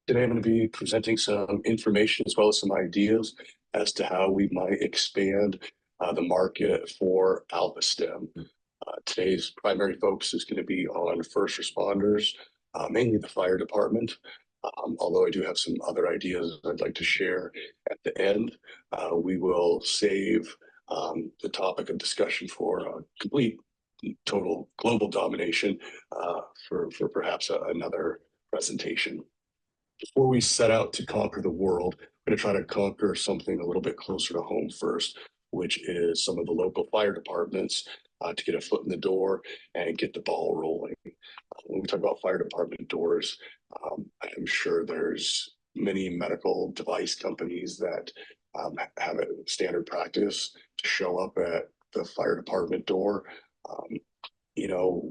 Today, I'm going to be presenting some information as well as some ideas as to how we might expand the market for Alpha Stim. Today's primary focus is going to be on first responders, mainly the fire department. Although I do have some other ideas I'd like to share at the end. We will save the topic of discussion for a complete total global domination for perhaps another presentation. Before we set out to conquer the world, we're going to try to conquer something a little bit closer to home first, which is some of the local fire departments to get a foot in the door and get the ball rolling. When we talk about fire department doors, I'm sure there's many medical device companies that have a standard practice to show up at the fire department door. Um,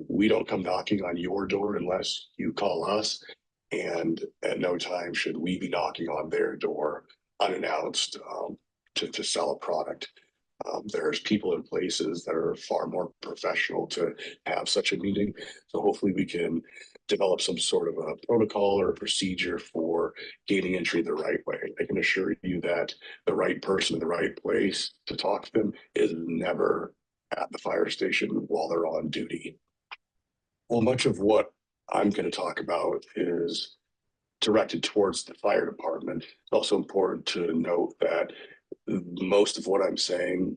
we don't come knocking on your door unless you call us. And at no time should we be knocking on their door unannounced to sell a product. There's people in places that are far more professional to have such a meeting. So hopefully we can develop some sort of a protocol or a procedure for gaining entry the right way. I can assure you that the right person in the right place to talk to them is never at the fire station while they're on duty. Well, much of what I'm going to talk about is directed towards the fire department. It's also important to note that most of what I'm saying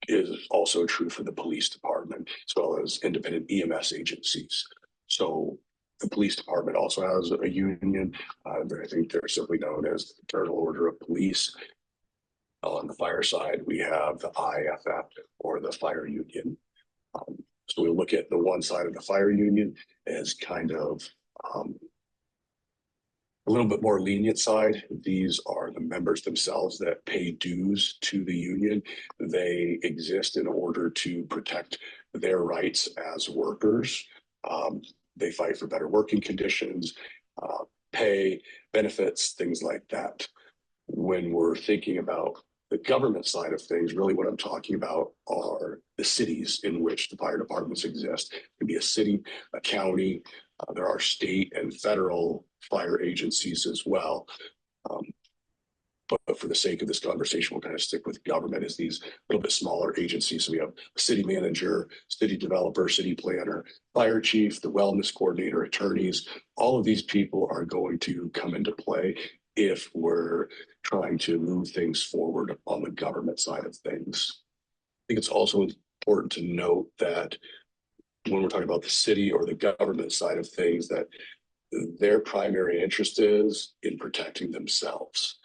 is also true for the police department as well as independent EMS agencies. So the police department also has a union. I think they're simply known as the Fraternal Order of Police. On the fire side, we have the IFF or the fire union. So we look at the one side of the fire union as kind of a little bit more lenient side. These are the members themselves that pay dues to the union. They exist in order to protect their rights as workers. They fight for better working conditions, pay, benefits, things like that. When we're thinking about the government side of things, really what I'm talking about are the cities in which the fire departments exist. It can be a city, a county, there are state and federal fire agencies as well. Um, but for the sake of this conversation, we'll kind of stick with government as these little bit smaller agencies. So we have a city manager, city developer, city planner, fire chief, the wellness coordinator, attorneys. All of these people are going to come into play if we're trying to move things forward on the government side of things. I think it's also important to note that when we're talking about the city or the government side of things, that their primary interest is in protecting themselves.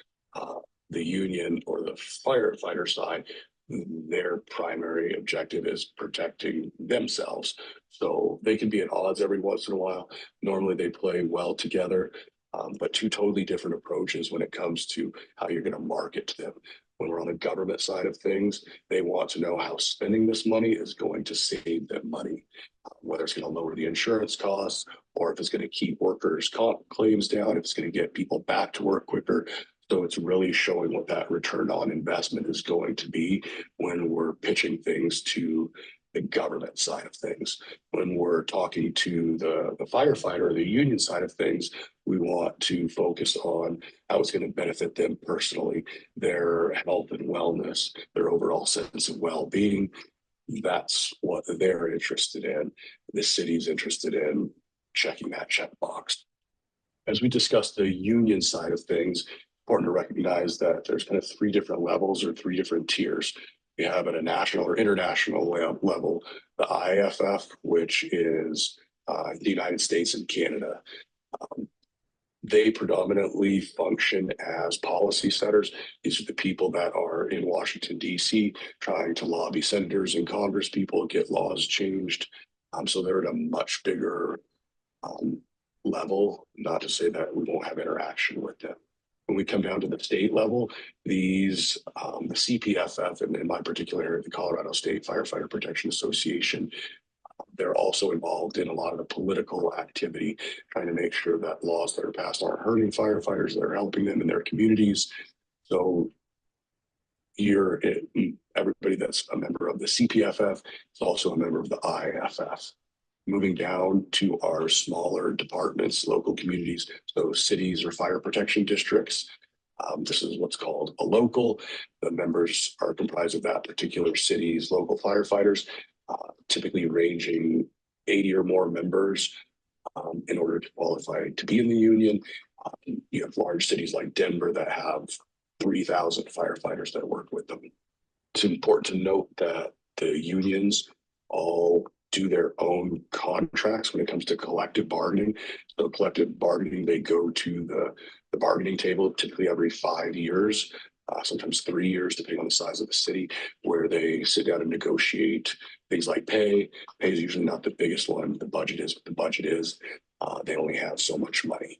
The union or the firefighter side, their primary objective is protecting themselves. So they can be at odds every once in a while. Normally they play well together, but two totally different approaches when it comes to how you're going to market to them. When we're on the government side of things, they want to know how spending this money is going to save them money, whether it's going to lower the insurance costs or if it's going to keep workers' comp claims down, if it's going to get people back to work quicker. So it's really showing what that return on investment is going to be when we're pitching things to the government side of things. When we're talking to the firefighter or the union side of things, we want to focus on how it's going to benefit them personally, their health and wellness, their overall sense of well-being. That's what they're interested in. The city's interested in checking that checkbox. As we discuss the union side of things, important to recognize that there's kind of three different levels or three different tiers. We have at a national or international level, the IFF, which is the United States and Canada. They predominantly function as policy setters. These are the people that are in Washington, D.C., trying to lobby senators and Congress people to get laws changed. So they're at a much bigger level, not to say that we won't have interaction with them. When we come down to the state level, these, the CPFF, and in my particular area, the Colorado State Firefighter Protection Association, they're also involved in a lot of the political activity, trying to make sure that laws that are passed aren't hurting firefighters, that are helping them in their communities. So everybody that's a member of the CPFF is also a member of the IFF. moving down to our smaller departments, local communities, so cities or fire protection districts. This is what's called a local. The members are comprised of that particular city's local firefighters, typically ranging 80 or more members in order to qualify to be in the union. You have large cities like Denver that have 3,000 firefighters that work with them. It's important to note that the unions all do their own contracts when it comes to collective bargaining. So collective bargaining, they go to the bargaining table typically every 5 years, sometimes 3 years, depending on the size of the city, where they sit down and negotiate things like pay. Pay is usually not the biggest one. The budget is what the budget is. They only have so much money,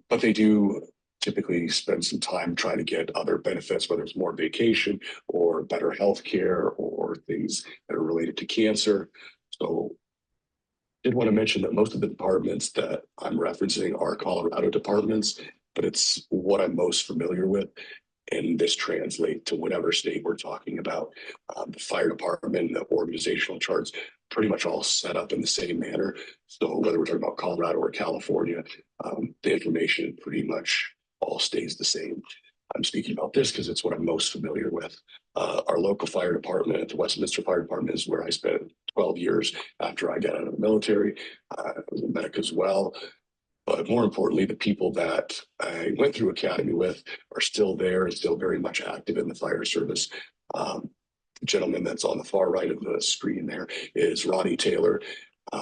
but they do typically spend some time trying to get other benefits, whether it's more vacation or better health care or things that are related to cancer. So I did want to mention that most of the departments that I'm referencing are Colorado departments, but it's what I'm most familiar with. And this translates to whatever state we're talking about. The fire department, the organizational charts, pretty much all set up in the same manner. So whether we're talking about Colorado or California, the information pretty much all stays the same. I'm speaking about this because it's what I'm most familiar with. Our local fire department, the Westminster Fire Department, is where I spent 12 years after I got out of the military. I was a medic as well. But more importantly, the people that I went through academy with are still there and still very much active in the fire service. The gentleman that's on the far right of the screen there is Ronnie Taylor.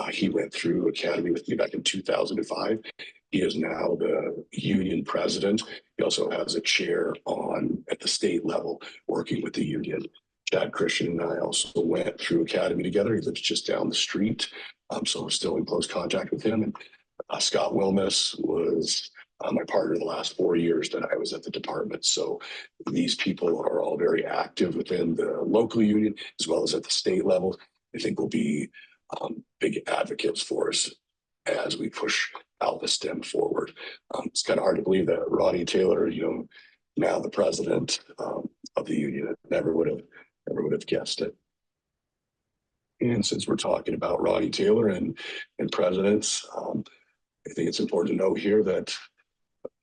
He went through academy with me back in 2005. He is now the union president. He also has a chair on at the state level working with the union. Chad Christian and I also went through academy together. He lives just down the street. So we're still in close contact with him. And Scott Wilmes was my partner the last 4 years that I was at the department. So these people are all very active within the local union as well as at the state level. I think will be big advocates for us as we push Alpha Stim forward. It's kind of hard to believe that Ronnie Taylor, now the president of the union, never would have guessed it. And since we're talking about Ronnie Taylor and presidents, I think it's important to note here that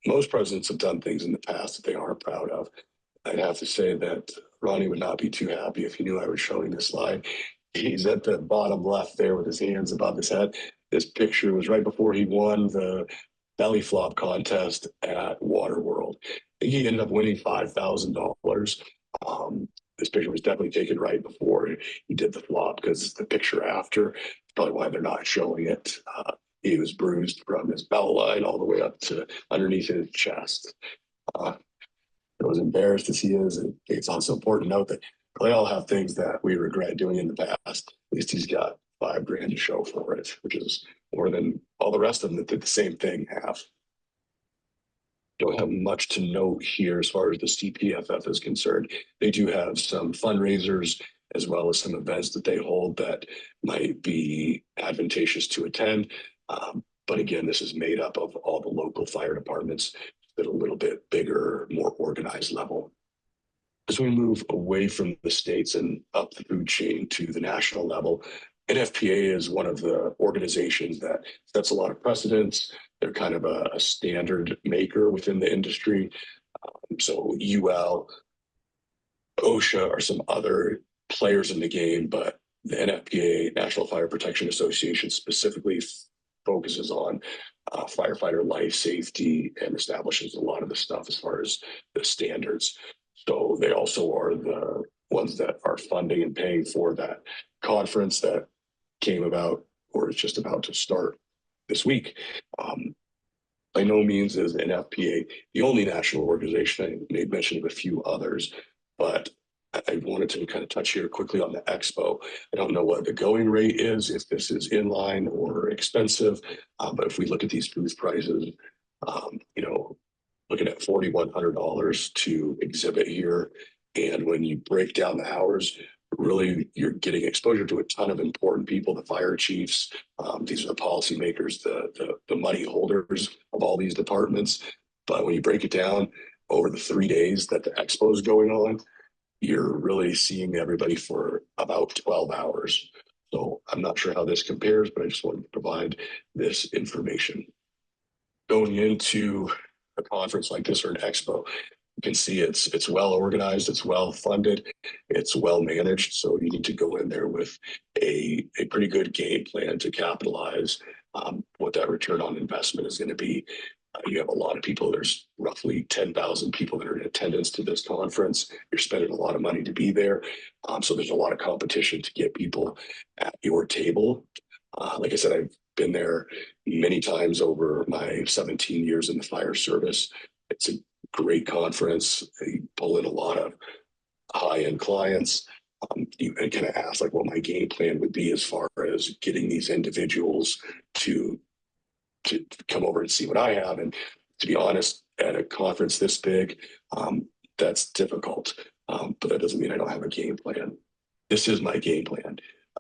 most presidents have done things in the past that they aren't proud of. I'd have to say that Ronnie would not be too happy if he knew I was showing this slide. He's at the bottom left there with his hands above his head. This picture was right before he won the belly flop contest at Waterworld. I think he ended up winning $5,000. This picture was definitely taken right before he did the flop because the picture after, probably why they're not showing it. He was bruised from his belt line all the way up to underneath his chest. As embarrassed as he is, it's also important to note that they all have things that we regret doing in the past. At least he's got $5,000 to show for it, which is more than all the rest of them that did the same thing have. Don't have much to note here as far as the CPFF is concerned. They do have some fundraisers as well as some events that they hold that might be advantageous to attend. But again, this is made up of all the local fire departments at a little bit bigger, more organized level. As we move away from the states and up the food chain to the national level, NFPA is one of the organizations that sets a lot of precedents. They're kind of a standard maker within the industry. So UL, OSHA are some other players in the game, but the NFPA, National Fire Protection Association, specifically focuses on firefighter life safety and establishes a lot of the stuff as far as the standards. So they also are the ones that are funding and paying for that conference that came about or is just about to start this week. By no means is NFPA the only national organization. I made mention of a few others, but I wanted to kind of touch here quickly on the expo. I don't know what the going rate is, if this is in line or expensive, but if we look at these booth prices, looking at $4,100 to exhibit here, and when you break down the hours, really you're getting exposure to a ton of important people, the fire chiefs. These are the policymakers, the money holders of all these departments. But when you break it down over the 3 days that the expo is going on, you're really seeing everybody for about 12 hours. So I'm not sure how this compares, but I just wanted to provide this information. Going into a conference like this or an expo, you can see it's well organized, it's well funded, it's well managed. So you need to go in there with a pretty good game plan to capitalize what that return on investment is going to be. You have a lot of people. There's roughly 10,000 people that are in attendance to this conference. You're spending a lot of money to be there. So there's a lot of competition to get people at your table. Like I said, I've been there many times over my 17 years in the fire service. It's a great conference. They pull in a lot of high-end clients. You can kind of ask like what my game plan would be as far as getting these individuals to come over and see what I have. And to be honest, at a conference this big, that's difficult. But that doesn't mean I don't have a game plan. This is my game plan.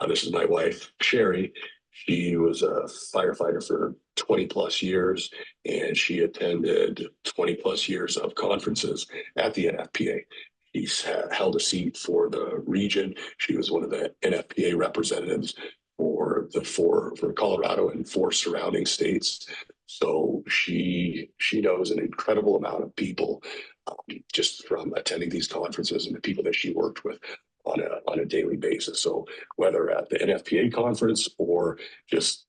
This is my wife, Sherry. She was a firefighter for 20 plus years, and she attended 20 plus years of conferences at the NFPA. She's held a seat for the region. She was one of the NFPA representatives for Colorado and four surrounding states. So she knows an incredible amount of people just from attending these conferences and the people that she worked with on a daily basis. So whether at the NFPA conference or just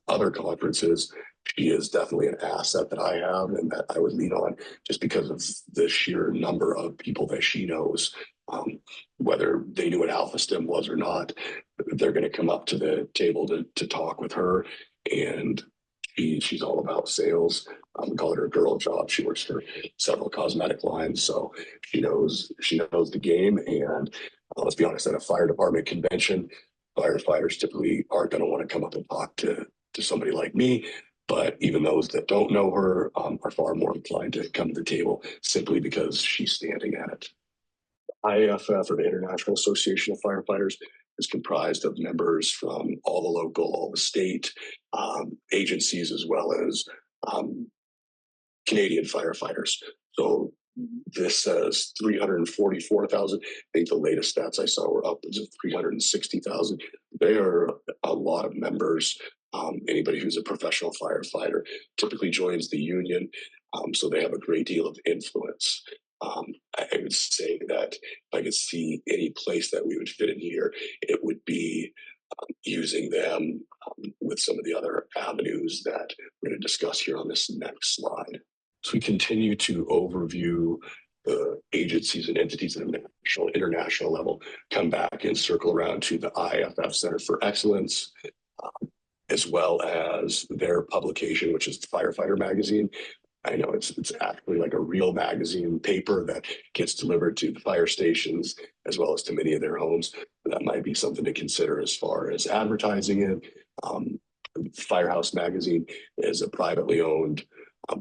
other conferences, she is definitely an asset that I have and that I would lean on just because of the sheer number of people that she knows. Whether they knew what Alpha Stim was or not, they're going to come up to the table to talk with her. And she's all about sales. We call it her girl job. She works for several cosmetic lines, so she knows the game. And let's be honest, at a fire department convention, firefighters typically aren't going to want to come up and talk to somebody like me. But even those that don't know her are far more inclined to come to the table simply because she's standing at it. IAFF, or the International Association of Firefighters, is comprised of members from all the local, all the state agencies, as well as Canadian firefighters. So this says 344,000. I think the latest stats I saw were upwards of 360,000. They are a lot of members. Anybody who's a professional firefighter typically joins the union, so they have a great deal of influence. I would say that if I could see any place that we would fit in here, it would be using them with some of the other avenues that we're going to discuss here on this next slide. So we continue to overview the agencies and entities at a national, international level, come back and circle around to the IFF Center for Excellence, as well as their publication, which is the Firefighter Magazine. I know it's actually like a real magazine paper that gets delivered to the fire stations as well as to many of their homes. That might be something to consider as far as advertising it. Firehouse Magazine is a privately owned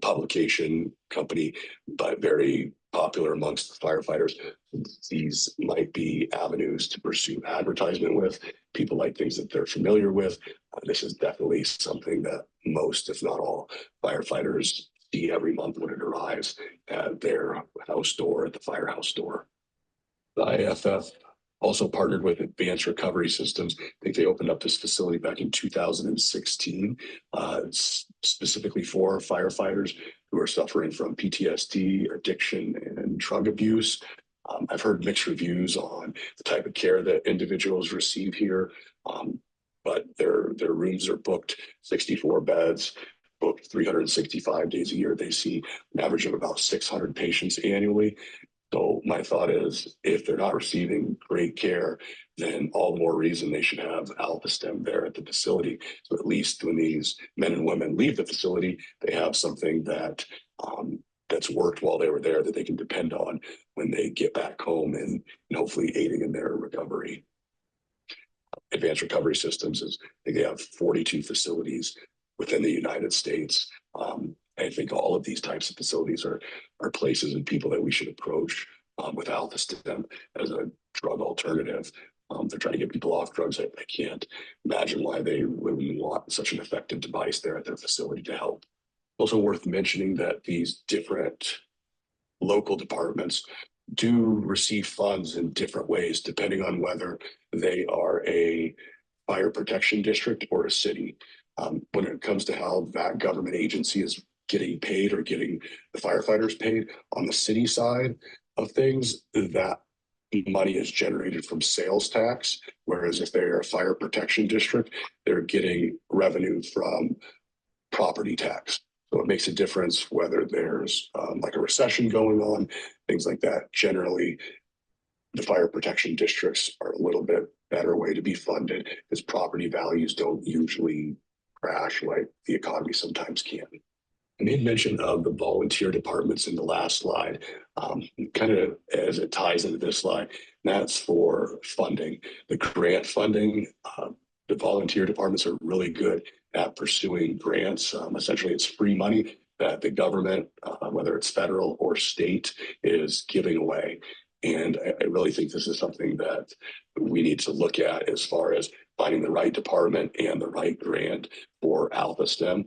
publication company, but very popular amongst the firefighters. These might be avenues to pursue advertisement with. People like things that they're familiar with. This is definitely something that most, if not all, firefighters see every month when it arrives at their house door, at the firehouse door. The IFF also partnered with Advanced Recovery Systems. I think they opened up this facility back in 2016, specifically for firefighters who are suffering from PTSD, addiction, and drug abuse. I've heard mixed reviews on the type of care that individuals receive here, but their rooms are booked 64 beds, booked 365 days a year. They see an average of about 600 patients annually. So my thought is, if they're not receiving great care, then all the more reason they should have Alpha Stim there at the facility. So at least when these men and women leave the facility, they have something that that's worked while they were there that they can depend on when they get back home and hopefully aiding in their recovery. Advanced Recovery Systems is, I think they have 42 facilities within the United States. I think all of these types of facilities are places and people that we should approach with Alpha Stim as a drug alternative. They're trying to get people off drugs. I can't imagine why they wouldn't want such an effective device there at their facility to help. Also worth mentioning that these different local departments do receive funds in different ways, depending on whether they are a fire protection district or a city. When it comes to how that government agency is getting paid or getting the firefighters paid on the city side of things, that money is generated from sales tax. Whereas if they're a fire protection district, they're getting revenue from property tax. So it makes a difference whether there's like a recession going on, things like that. Generally, the fire protection districts are a little bit better way to be funded because property values don't usually crash like the economy sometimes can. I made mention of the volunteer departments in the last slide, kind of as it ties into this slide. That's for funding. The grant funding, the volunteer departments are really good at pursuing grants. Essentially, it's free money that the government, whether it's federal or state, is giving away. And I really think this is something that we need to look at as far as finding the right department and the right grant for Alpha STEM.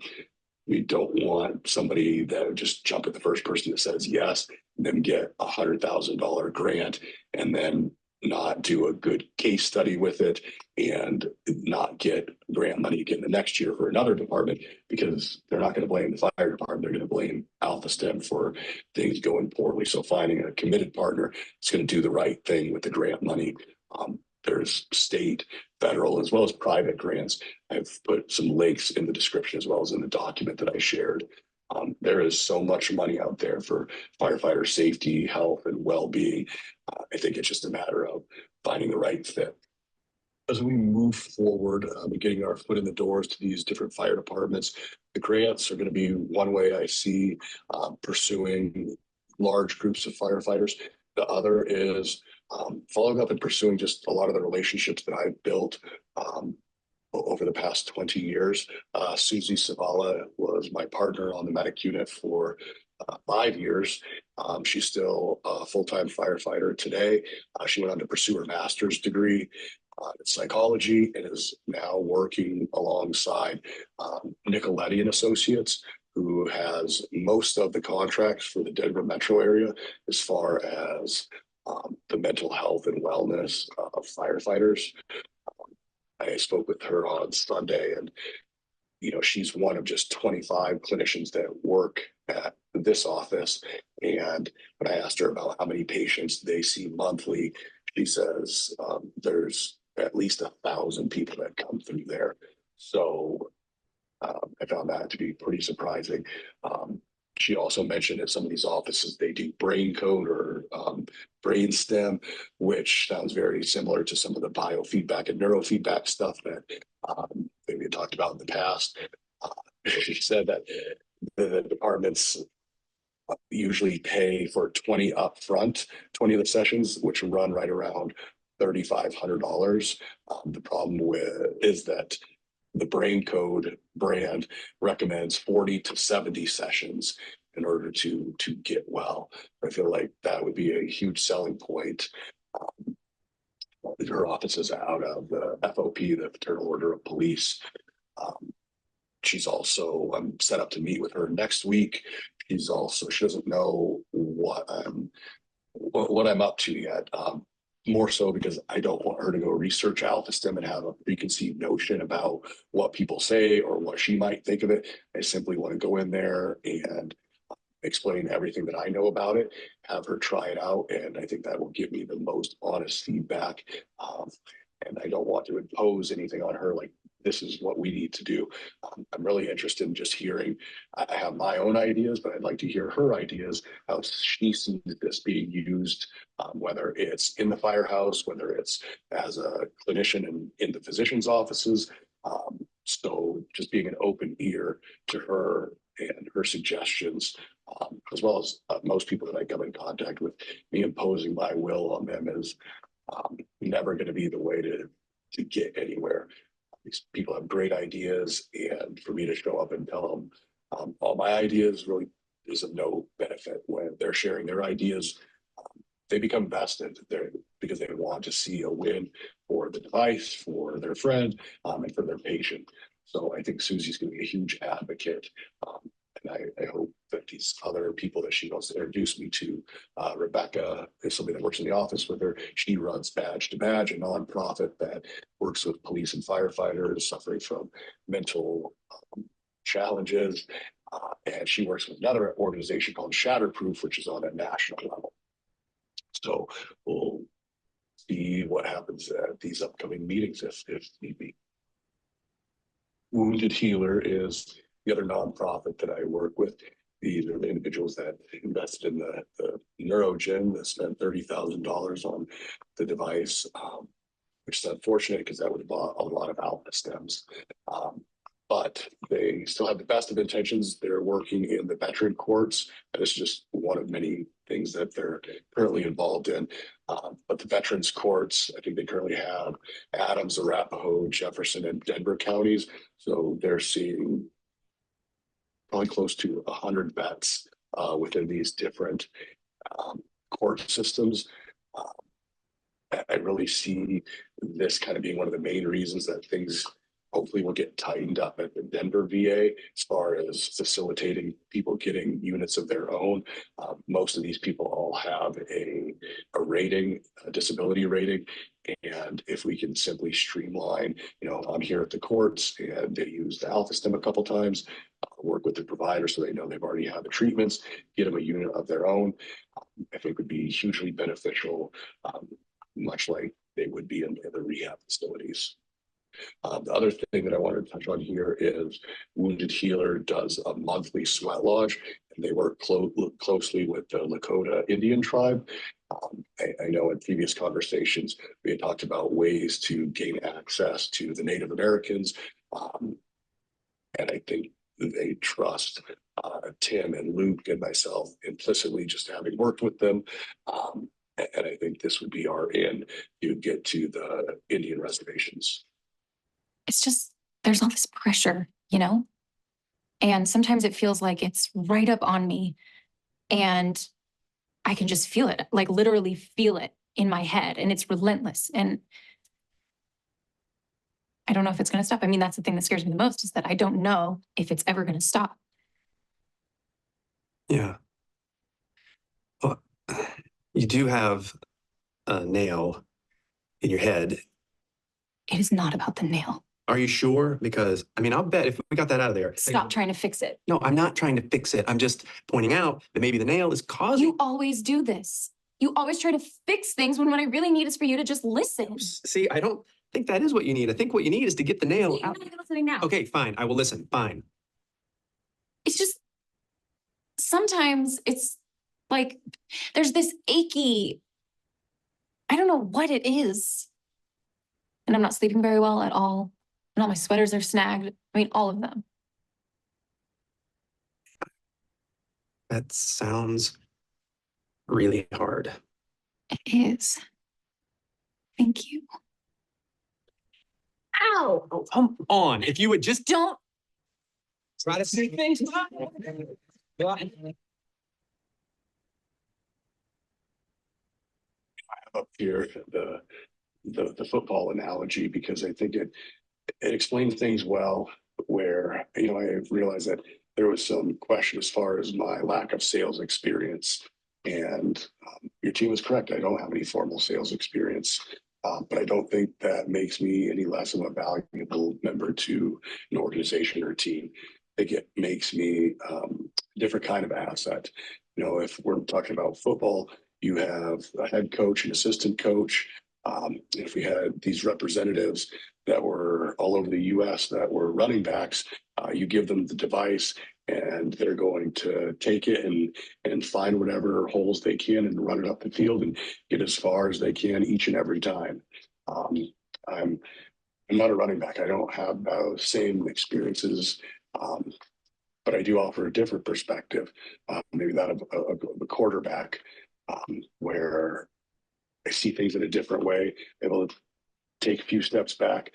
We don't want somebody that would just jump at the first person that says yes, and then get $100,000 grant and then not do a good case study with it and not get grant money again the next year for another department, because they're not going to blame the fire department. They're going to blame Alpha STEM for things going poorly. So finding a committed partner is going to do the right thing with the grant money. There's state, federal, as well as private grants. I've put some links in the description as well as in the document that I shared. There is so much money out there for firefighter safety, health, and well-being. I think it's just a matter of finding the right fit. As we move forward, getting our foot in the doors to these different fire departments, the grants are going to be one way I see pursuing large groups of firefighters. The other is following up and pursuing just a lot of the relationships that I've built over the past 20 years. Susie Savala was my partner on the medic unit for 5 years. She's still a full-time firefighter today. She went on to pursue her master's degree in psychology and is now working alongside Nicoletti and Associates, who has most of the contracts for the Denver metro area as far as the mental health and wellness of firefighters. I spoke with her on Sunday, and she's one of just 25 clinicians that work at this office. And when I asked her about how many patients they see monthly, she says there's at least 1,000 people that come through there. So I found that to be pretty surprising. She also mentioned at some of these offices, they do brain code or brain stem, which sounds very similar to some of the biofeedback and neurofeedback stuff that we had talked about in the past. She said that the departments usually pay for 20 upfront, 20 of the sessions, which run right around $3,500. The problem is that the brain code brand recommends 40 to 70 sessions in order to get well. I feel like that would be a huge selling point. Her office is out of the FOP, the Fraternal Order of Police. She's also, I'm set up to meet with her next week. She doesn't know what I'm up to yet. More so because I don't want her to go research Alpha STEM and have a preconceived notion about what people say or what she might think of it. I simply want to go in there and explain everything that I know about it, have her try it out, and I think that will give me the most honest feedback. And I don't want to impose anything on her like this is what we need to do. I'm really interested in just hearing. I have my own ideas, but I'd like to hear her ideas, how she sees this being used, whether it's in the firehouse, whether it's as a clinician in the physician's offices. So just being an open ear to her and her suggestions, as well as most people that I come in contact with, me imposing my will on them is never going to be the way to get anywhere. These people have great ideas, and for me to show up and tell them all my ideas really is of no benefit. When they're sharing their ideas, they become vested there because they want to see a win for the device, for their friend, and for their patient. So I think Susie's going to be a huge advocate. And I hope that these other people that she wants to introduce me to, Rebecca is somebody that works in the office with her. She runs Badge to Badge, a nonprofit that works with police and firefighters suffering from mental challenges. And she works with another organization called Shatterproof, which is on a national level. So we'll see what happens at these upcoming meetings if need be. Wounded Healer is the other nonprofit that I work with. These are the individuals that invested in the NeuroGen that spent $30,000 on the device, which is unfortunate because that would have bought a lot of outlet stems. But they still have the best of intentions. They're working in the veteran courts, and it's just one of many things that they're currently involved in. But the veterans courts, I think they currently have Adams, Arapahoe, Jefferson, and Denver counties. So they're seeing probably close to 100 vets within these different court systems. I really see this kind of being one of the main reasons that things hopefully will get tightened up at the Denver VA as far as facilitating people getting units of their own. Most of these people all have a rating, a disability rating. And if we can simply streamline, I'm here at the courts and they use the Alpha Stim a couple times, work with the provider so they know they've already had the treatments, get them a unit of their own, I think would be hugely beneficial, much like they would be in the rehab facilities. The other thing that I wanted to touch on here is Wounded Healer does a monthly sweat lodge, and they work closely with the Lakota Indian tribe. I know in previous conversations, we had talked about ways to gain access to the Native Americans. And I think they trust Tim and Luke and myself implicitly, just having worked with them. And I think this would be our in to get to the Indian reservations. It's just, there's all this pressure, and sometimes it feels like it's right up on me and I can just feel it, like literally feel it in my head, and it's relentless. And I don't know if it's going to stop. I mean, that's the thing that scares me the most, is that I don't know if it's ever going to stop. Yeah. Well, you do have a nail in your head. It is not about the nail. Are you sure? Because, I'll bet if we got that out of there. Stop trying to fix it. No, I'm not trying to fix it. I'm just pointing out that maybe the nail is causing. You always do this. You always try to fix things when what I really need is for you to just listen. See, I don't think that is what you need. I think what you need is to get the nail out. You're not even listening now. Okay, fine. I will listen. Fine. It's just, sometimes it's like there's this achy, I don't know what it is. And I'm not sleeping very well at all. And all my sweaters are snagged. All of them. That sounds really hard. It is. Thank you. Ow! Oh, come on. If you would just Don't. try to see things. Up here the football analogy, because I think it explains things well, where I realized that there was some question as far as my lack of sales experience, and your team is correct. I don't have any formal sales experience, but I don't think that makes me any less of a valuable member to an organization or team. I think it makes me a different kind of asset. If we're talking about football, you have a head coach and assistant coach. If we had these representatives that were all over the US that were running backs, you give them the device and they're going to take it and find whatever holes they can and run it up the field and get as far as they can each and every time. I'm not a running back. I don't have the same experiences, but I do offer a different perspective, maybe that of a quarterback, where I see things in a different way, able to take a few steps back,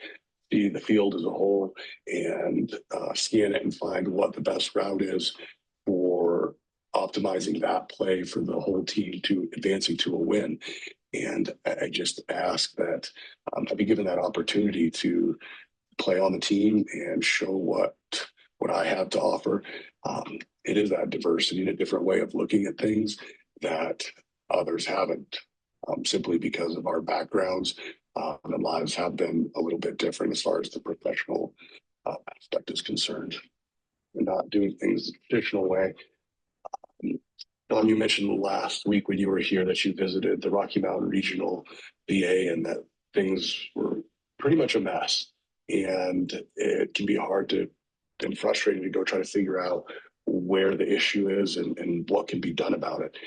see the field as a whole, and scan it and find what the best route is for optimizing that play for the whole team to advancing to a win. And I just ask that I be given that opportunity to play on the team and show what what I have to offer. It is that diversity and a different way of looking at things that others haven't, simply because of our backgrounds. And lives have been a little bit different as far as the professional aspect is concerned. We're not doing things the traditional way. Don, you mentioned last week when you were here that you visited the Rocky Mountain Regional VA and that things were pretty much a mess. And it can be hard to and frustrating to go try to figure out where the issue is and what can be done about it.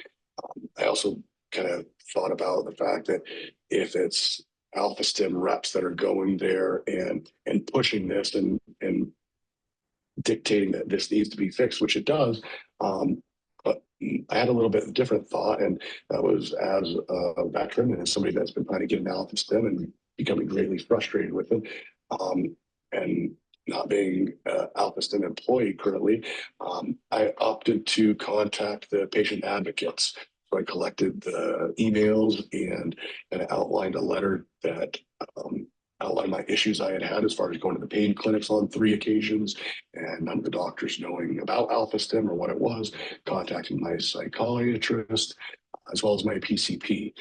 I also kind of thought about the fact that if it's Alpha Stim reps that are going there and pushing this and dictating that this needs to be fixed, which it does. But I had a little bit different thought, and that was as a veteran and as somebody that's been trying to get an Alpha Stim and becoming greatly frustrated with it. And not being an Alpha Stim employee currently, I opted to contact the patient advocates. So I collected the emails and outlined a letter that outlined my issues I had had as far as going to the pain clinics on 3 occasions and none of the doctors knowing about Alpha Stim or what it was, contacting my psychiatrist as well as my PCP.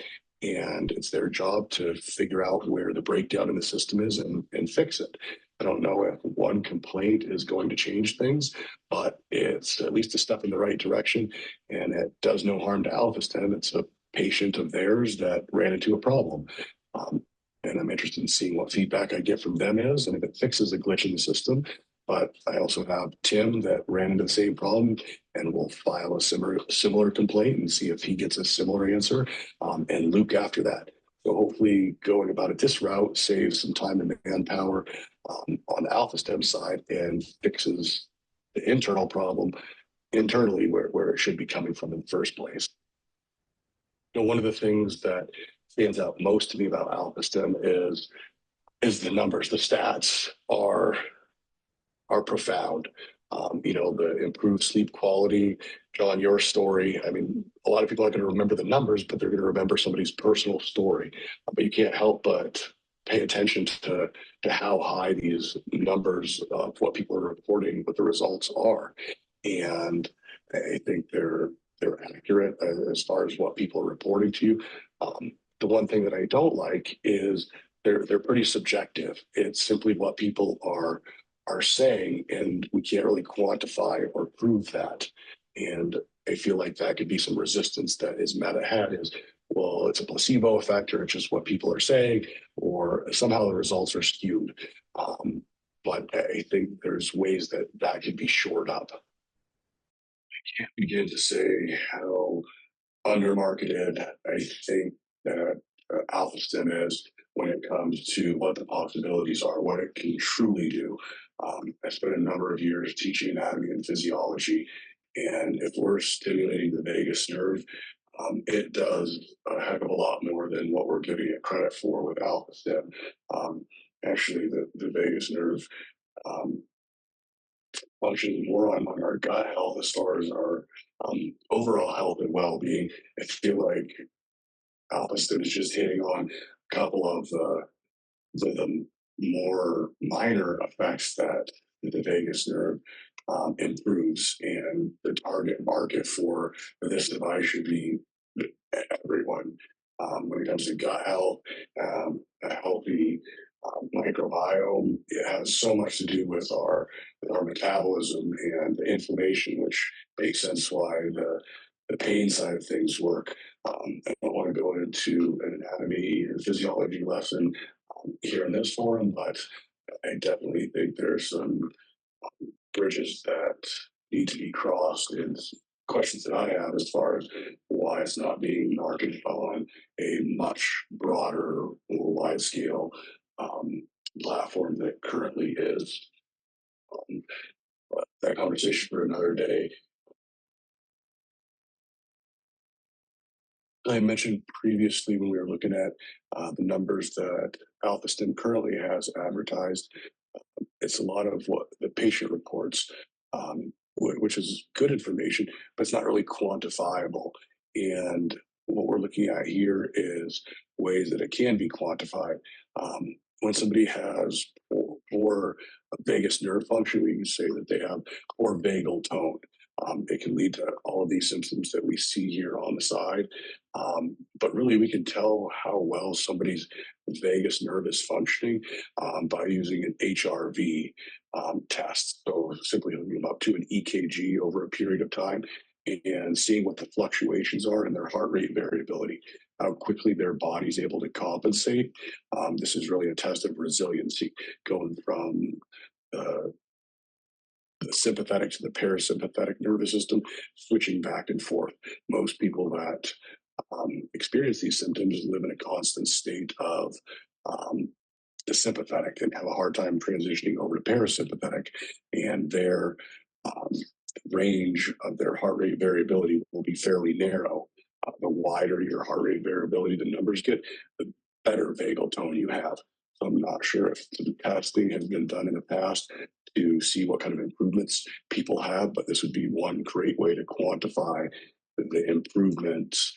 And it's their job to figure out where the breakdown in the system is and fix it. I don't know if one complaint is going to change things, but it's at least a step in the right direction. And it does no harm to Alpha Stim. It's a patient of theirs that ran into a problem. And I'm interested in seeing what feedback I get from them is, and if it fixes a glitch in the system. But I also have Tim that ran into the same problem and will file a similar complaint and see if he gets a similar answer, and Luke after that. So hopefully going about it this route saves some time and manpower on the Alpha Stim side and fixes the internal problem internally where it should be coming from in the first place. You know, one of the things that stands out most to me about Alpha Stim is the numbers. The stats are profound. You know, the improved sleep quality. John, your story. I mean, a lot of people are going to remember the numbers, but they're going to remember somebody's personal story. But you can't help but pay attention to how high these numbers of what people are reporting, what the results are, and I think they're accurate as far as what people are reporting to you. The one thing that I don't like is they're pretty subjective. It's simply what people are saying, and we can't really quantify or prove that. And I feel like that could be some resistance that is met ahead is, well, it's a placebo effect, or it's just what people are saying, or somehow the results are skewed. But I think there's ways that that could be shored up. I can't begin to say how undermarketed I think that Alpha Stim is when it comes to what the possibilities are, what it can truly do. I spent a number of years teaching anatomy and physiology, and if we're stimulating the vagus nerve, it does a heck of a lot more than what we're giving it credit for with Alpha Stim. Actually, the vagus nerve um, functions more on our gut health as far as our overall health and well-being. I feel like Alpha Stim is just hitting on a couple of the more minor effects that the vagus nerve improves, and the target market for this device should be everyone. When it comes to gut health, a healthy microbiome, it has so much to do with our metabolism and the inflammation, which makes sense why the pain side of things work. I don't want to go into an anatomy or physiology lesson here in this forum, but I definitely think there's some bridges that need to be crossed and questions that I have as far as why it's not being marketed on a much broader, more wide scale platform that currently is. But that conversation for another day. I mentioned previously when we were looking at the numbers that Alpha Stim currently has advertised. It's a lot of what the patient reports, which is good information, but it's not really quantifiable. And what we're looking at here is ways that it can be quantified. When somebody has poor vagus nerve function. We can say that they have poor vagal tone. It can lead to all of these symptoms that we see here on the side. But really, we can tell how well somebody's vagus nerve is functioning by using an HRV test. So simply looking up to an EKG over a period of time and seeing what the fluctuations are in their heart rate variability, how quickly their body's able to compensate. This is really a test of resiliency, going from the sympathetic to the parasympathetic nervous system, switching back and forth. Most people that experience these symptoms live in a constant state of the sympathetic and have a hard time transitioning over to parasympathetic, and their um, range of their heart rate variability will be fairly narrow. The wider your heart rate variability, the numbers get, the better vagal tone you have. So I'm not sure if the testing has been done in the past to see what kind of improvements people have, but this would be one great way to quantify the improvements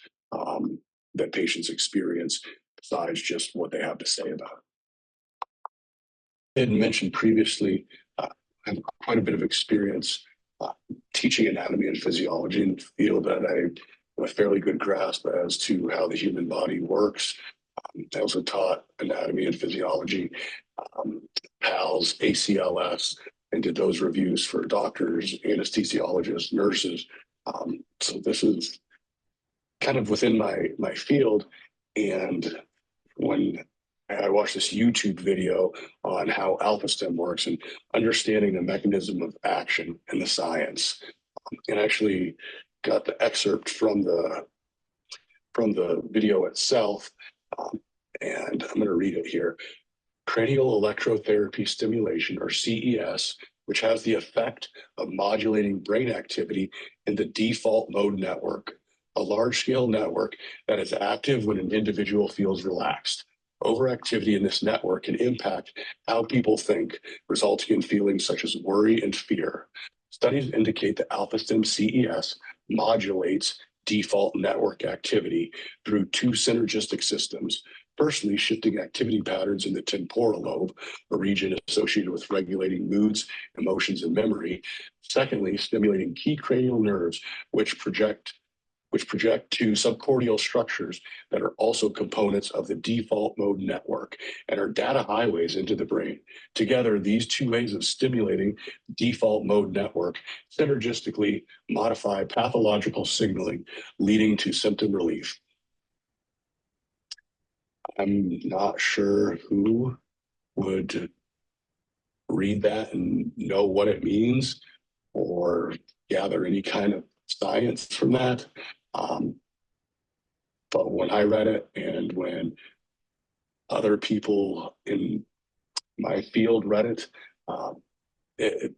that patients experience besides just what they have to say about it. I had mentioned previously, I have quite a bit of experience teaching anatomy and physiology and feel that I have a fairly good grasp as to how the human body works. I also taught anatomy and physiology, PALS, ACLS, and did those reviews for doctors, anesthesiologists, nurses. So this is kind of within my field. And when I watched this YouTube video on how alpha stim works and understanding the mechanism of action and the science, and actually got the excerpt from the video itself, and I'm going to read it here. Cranial electrotherapy stimulation, or CES, which has the effect of modulating brain activity in the default mode network, a large-scale network that is active when an individual feels relaxed. Overactivity in this network can impact how people think, resulting in feelings such as worry and fear. Studies indicate that AlphaStim CES modulates default network activity through two synergistic systems. Firstly, shifting activity patterns in the temporal lobe, a region associated with regulating moods, emotions, and memory. Secondly, stimulating key cranial nerves, which project to subcortical structures that are also components of the default mode network and are data highways into the brain. Together, these two ways of stimulating default mode network synergistically modify pathological signaling, leading to symptom relief. I'm not sure who would read that and know what it means or gather any kind of science from that. But when I read it and when other people in my field read it, it,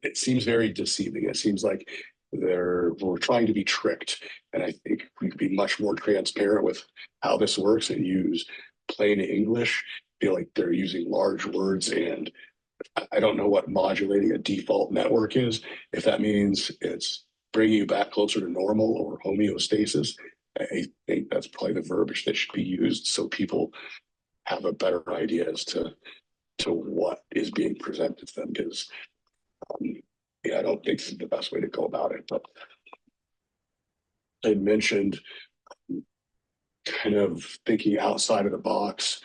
it seems very deceiving. It seems like we're trying to be tricked. And I think we could be much more transparent with how this works and use plain English. I feel like they're using large words, and I don't know what modulating a default network is. If that means it's bringing you back closer to normal or homeostasis, I think that's probably the verbiage that should be used so people have a better idea as to what is being presented to them. Because yeah, I don't think this is the best way to go about it. But I mentioned kind of thinking outside of the box.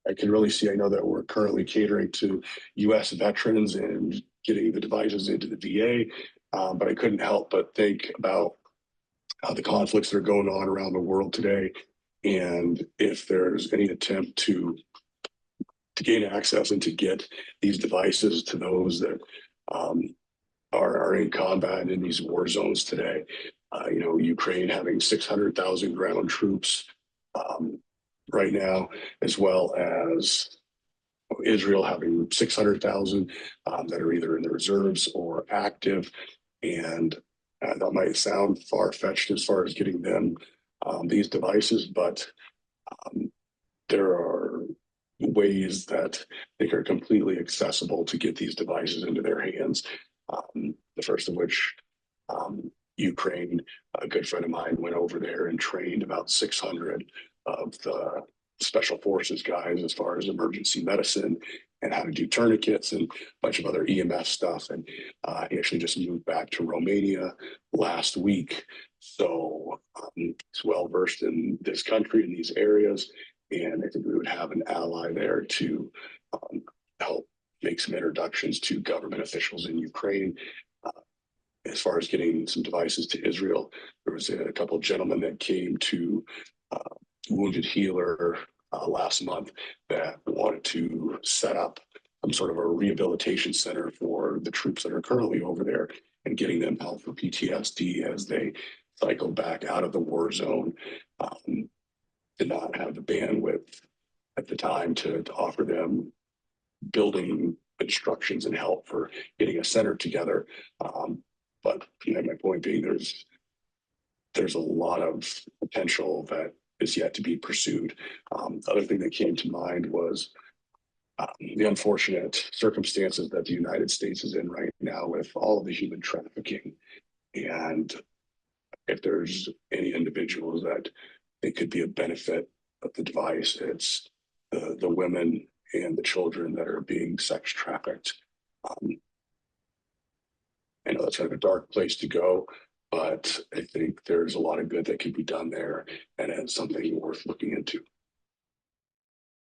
I can really see, I know that we're currently catering to US veterans and getting the devices into the VA, but I couldn't help but think about the conflicts that are going on around the world today. And if there's any attempt to gain access and to get these devices to those that are in combat in these war zones today, Ukraine having 600,000 ground troops right now, as well as Israel having 600,000 that are either in the reserves or active. And that might sound far-fetched as far as getting them these devices, but there are ways that I think are completely accessible to get these devices into their hands. The first of which, Ukraine, a good friend of mine went over there and trained about 600 of the special forces guys as far as emergency medicine and how to do tourniquets and a bunch of other EMS stuff. And he actually just moved back to Romania last week. So he's well versed in this country, in these areas. And I think we would have an ally there to help make some introductions to government officials in Ukraine. As far as getting some devices to Israel, there was a couple of gentlemen that came to Wounded Healer last month that wanted to set up some sort of a rehabilitation center for the troops that are currently over there and getting them help for PTSD as they cycle back out of the war zone. Did not have the bandwidth at the time to offer them building instructions and help for getting a center together. But my point being, there's a lot of potential that is yet to be pursued. Other thing that came to mind was the unfortunate circumstances that the United States is in right now with all of the human trafficking. And if there's any individuals that they could be a benefit of the device, it's the women and the children that are being sex trafficked. I know that's kind of a dark place to go, but I think there's a lot of good that can be done there, and it's something worth looking into.